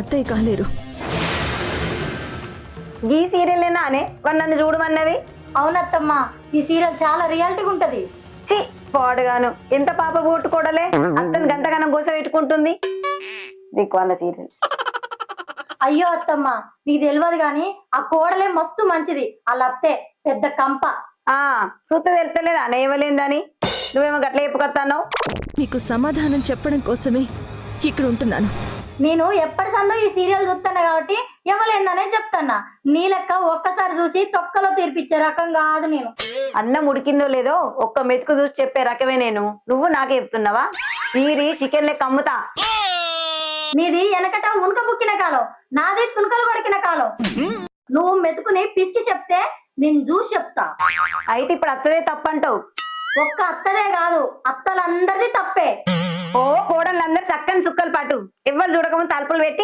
అత్తయ్య కాలేరు. ఈ సీరియల్ అనే వాడు నన్ను చూడమన్నవి. అవునత్తమ్మా, ఈ సీరియల్ చాలా రియాలిటీగా ఉంటది. చి పాడుగాను, ఎంత పాప పోట్టుకోడలే అత్తని గంటగానం గోస పెట్టుకుంటుంది. దిక్కు వాళ్ళ సీరియల్. అయ్యో అత్తమ్మ, నీకు తెలియదు గాని ఆ కోడలే మస్తు మంచిది. అలా అత్తే పెద్ద కంప. సూత తెలుస్తలేదు అనేవలేందని నువ్వేమో గట్ల చెప్పుకొస్తావు. మీకు సమాధానం చెప్పడం కోసమే ఇక్కడ ఉంటున్నాను. నేను ఎప్పటి సందో ఈ సీరియల్ చూస్తాను కాబట్టి ఎవలేందనే చెప్తాన్నా. నీ లెక్క ఒక్కసారి చూసి తొక్కలో తీర్పిచ్చే రకం కాదు నేను. అన్నం ఉడికిందో లేదో ఒక్క మెతుకు చూసి చెప్పే రకమే నేను. నువ్వు నాకే చెప్తున్నావా? తీరి చికెన్ లెక్క అమ్ముతా. నీది వెనకట ఉనక బుక్కిన కాలం, నాది తునకలు కొరికిన కాలం. నువ్వు మెతుకుని పిసికి చెప్తే నేను చూసి చెప్తా. అయితే ఇప్పుడు అత్తదే తప్పంటావు. ఒక్క అత్తదే కాదు, అత్తలందరిది తప్పే. ఓ కోడళ్ళందరూ చక్కని చుక్కలు పాటు ఎవ్వరు చూడకముందు తలుపులు పెట్టి